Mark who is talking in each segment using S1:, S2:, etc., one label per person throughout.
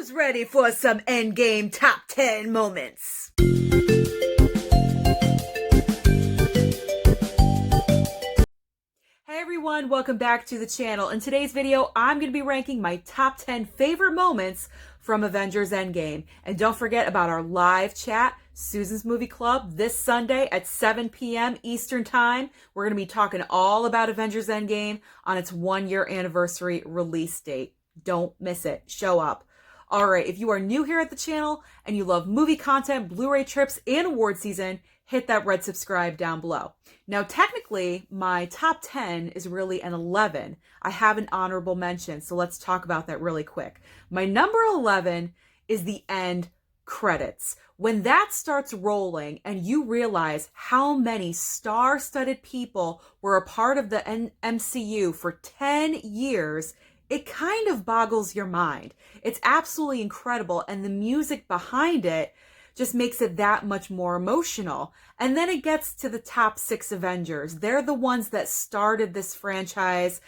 S1: Who's ready for some Endgame top 10 moments? Hey everyone, welcome back to the channel. In today's video, I'm going to be ranking my top 10 favorite moments from Avengers Endgame. And don't forget about our live chat, Susan's Movie Club, this Sunday at 7 p.m. Eastern Time. We're going to be talking all about Avengers Endgame on its 1-year anniversary release date. Don't miss it. Show up. All right, if you are new here at the channel and you love movie content, Blu-ray trips, and award season, hit that red subscribe down below. Now, technically, my top 10 is really an 11. I have an honorable mention, so let's talk about that really quick. My number 11 is the end credits. When that starts rolling and you realize how many star-studded people were a part of the MCU for 10 years, it kind of boggles your mind. It's absolutely incredible, and the music behind it just makes it that much more emotional. And then it gets to the top 6 Avengers. They're the ones that started this franchise,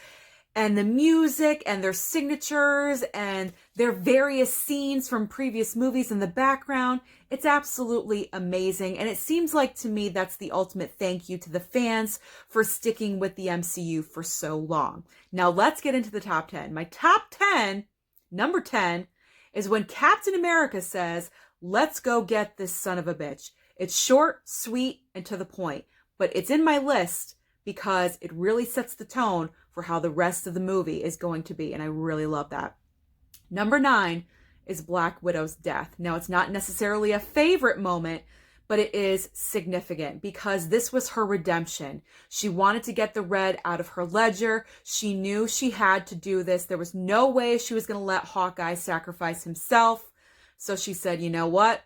S1: and the music and their signatures and their various scenes from previous movies in the background. It's absolutely amazing. And it seems like to me that's the ultimate thank you to the fans for sticking with the MCU for so long. Now let's get into the top 10. My top 10, number 10, is when Captain America says, "Let's go get this son of a bitch." It's short, sweet, and to the point, but it's in my list because it really sets the tone for how the rest of the movie is going to be, and I really love that. Number 9 is Black Widow's death. Now, it's not necessarily a favorite moment, but it is significant because this was her redemption. She wanted to get the red out of her ledger. She knew she had to do this. There was no way she was going to let Hawkeye sacrifice himself. So she said, you know what?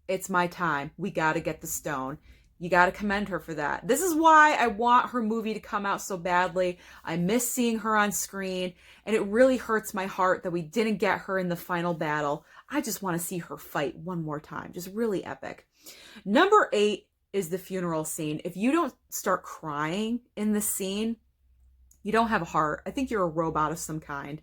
S1: It's my time. We got to get the stone. You got to commend her for that. This is why I want her movie to come out so badly. I miss seeing her on screen, and it really hurts my heart that we didn't get her in the final battle. I just want to see her fight one more time. Just really epic. Number 8 is the funeral scene. If you don't start crying in the scene, you don't have a heart. I think you're a robot of some kind.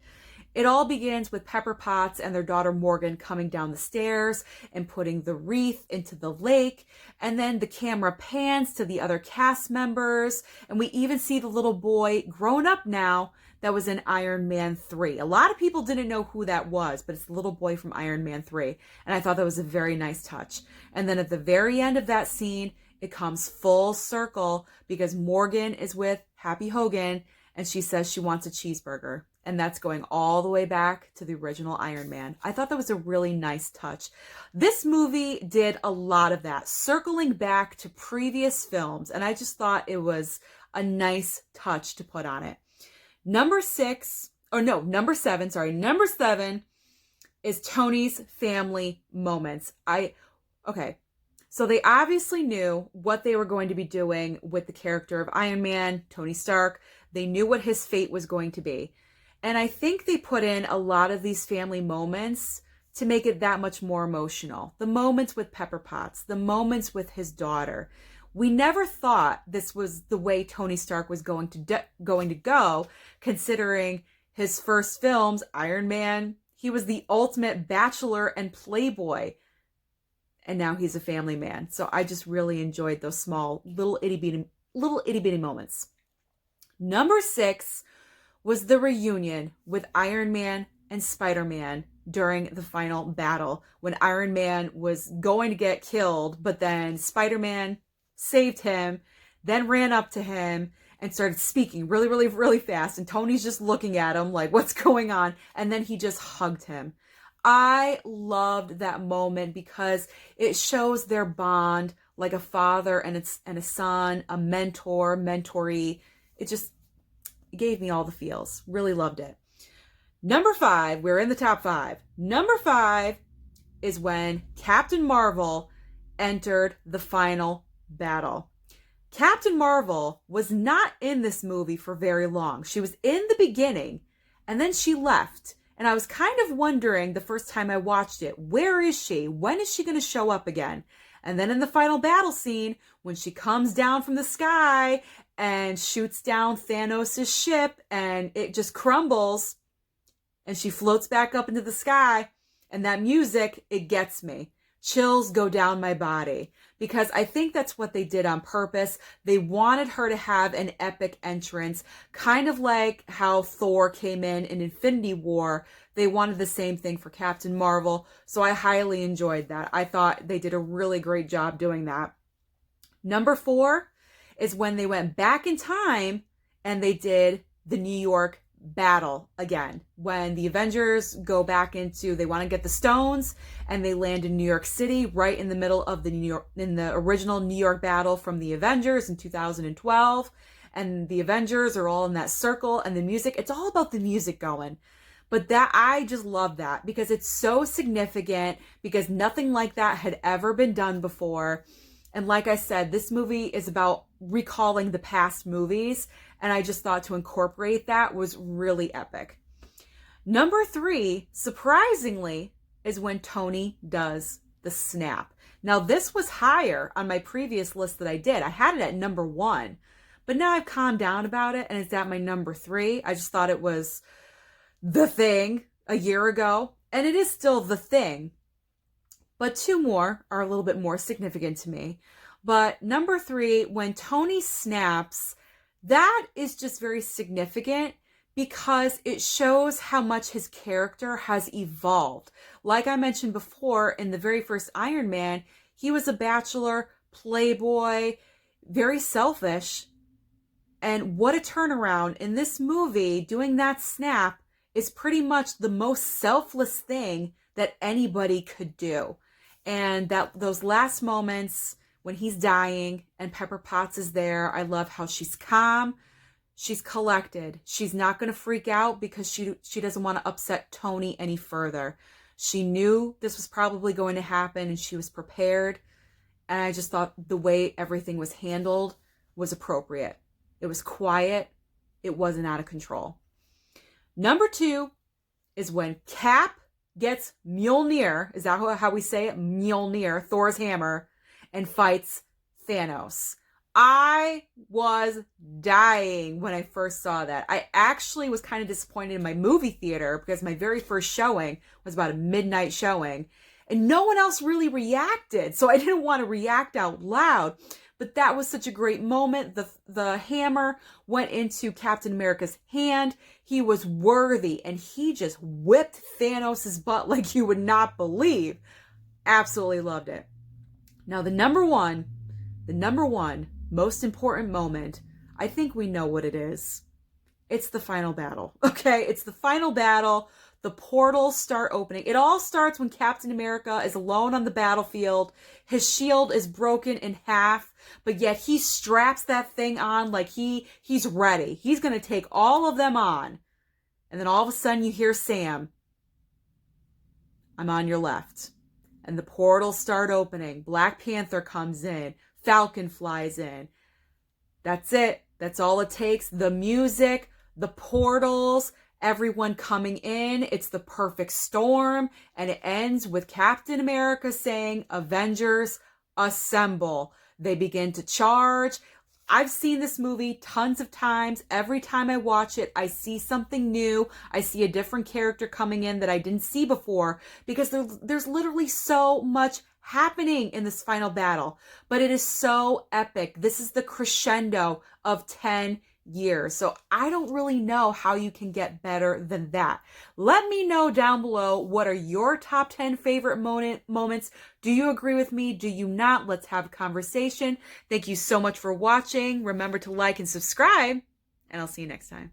S1: It all begins with Pepper Potts and their daughter Morgan coming down the stairs and putting the wreath into the lake. And then the camera pans to the other cast members. And we even see the little boy grown up now that was in Iron Man 3. A lot of people didn't know who that was, but it's the little boy from Iron Man 3. And I thought that was a very nice touch. And then at the very end of that scene, it comes full circle because Morgan is with Happy Hogan and she says she wants a cheeseburger. And that's going all the way back to the original Iron Man. I thought that was a really nice touch. This movie did a lot of that, circling back to previous films. And I just thought it was a nice touch to put on it. Number 7, is Tony's family moments. So they obviously knew what they were going to be doing with the character of Iron Man, Tony Stark. They knew what his fate was going to be. And I think they put in a lot of these family moments to make it that much more emotional. The moments with Pepper Potts, the moments with his daughter. We never thought this was the way Tony Stark was going to go, considering his first films, Iron Man, he was the ultimate bachelor and playboy. And now he's a family man. So I just really enjoyed those small, little itty bitty moments. Number 6 was the reunion with Iron Man and Spider-Man during the final battle when Iron Man was going to get killed, but then Spider-Man saved him, then ran up to him and started speaking really, really, really fast. And Tony's just looking at him like, what's going on? And then he just hugged him. I loved that moment because it shows their bond like a father and a son, a mentor, mentoree. It gave me all the feels. Really loved it. Number 5, we're in the top 5. Number 5 is when Captain Marvel entered the final battle. Captain Marvel was not in this movie for very long. She was in the beginning and then she left. And I was kind of wondering the first time I watched it, where is she? When is she going to show up again? And then in the final battle scene, when she comes down from the sky and shoots down Thanos' ship and it just crumbles and she floats back up into the sky, And that music, it gets me. Chills go down my body, because I think that's what they did on purpose. They wanted her to have an epic entrance, kind of like how Thor came in Infinity War. They wanted the same thing for Captain Marvel, so I highly enjoyed that. I thought they did a really great job doing that. Number 4 is when they went back in time and they did the New York battle again. When the Avengers go back into, they want to get the stones, and they land in New York City right in the middle of the original New York battle from the Avengers in 2012. And the Avengers are all in that circle, and the music, it's all about the music going. But that, I just love that because it's so significant, because nothing like that had ever been done before. And like I said, this movie is about recalling the past movies, and I just thought to incorporate that was really epic. Number 3, surprisingly, is when Tony does the snap. Now, this was higher on my previous list that I did. I had it at number 1, but now I've calmed down about it, and it's at my number 3. I just thought it was the thing a year ago, and it is still the thing. But 2 more are a little bit more significant to me. But number 3, when Tony snaps, that is just very significant because it shows how much his character has evolved. Like I mentioned before, in the very first Iron Man, he was a bachelor, playboy, very selfish. And what a turnaround. In this movie, doing that snap is pretty much the most selfless thing that anybody could do. And that those last moments when he's dying and Pepper Potts is there, I love how she's calm, she's collected. She's not going to freak out because she doesn't want to upset Tony any further. She knew this was probably going to happen and she was prepared. And I just thought the way everything was handled was appropriate. It was quiet. It wasn't out of control. Number 2 is when Cap gets Mjolnir, is that how we say it? Mjolnir, Thor's hammer, and fights Thanos. I was dying when I first saw that. I actually was kind of disappointed in my movie theater because my very first showing was about a midnight showing, and no one else really reacted, so I didn't want to react out loud. But that was such a great moment. The hammer went into Captain America's hand. He was worthy, and he just whipped Thanos' butt like you would not believe. Absolutely loved it. Now, the number one most important moment, I think we know what it is. It's the final battle, okay? It's the final battle. The portals start opening. It all starts when Captain America is alone on the battlefield. His shield is broken in half, but yet he straps that thing on like he's ready. He's going to take all of them on. And then all of a sudden you hear Sam, I'm on your left. And the portals start opening. Black Panther comes in. Falcon flies in. That's it. That's all it takes. The music, the portals, everyone coming in. It's the perfect storm. And it ends with Captain America saying, Avengers, assemble. They begin to charge. I've seen this movie tons of times. Every time I watch it, I see something new. I see a different character coming in that I didn't see before because there's literally so much happening in this final battle. But it is so epic. This is the crescendo of 10 years. So I don't really know how you can get better than that. Let me know down below, what are your top 10 favorite moments? Do you agree with me? Do you not? Let's have a conversation. Thank you so much for watching. Remember to like and subscribe, and I'll see you next time.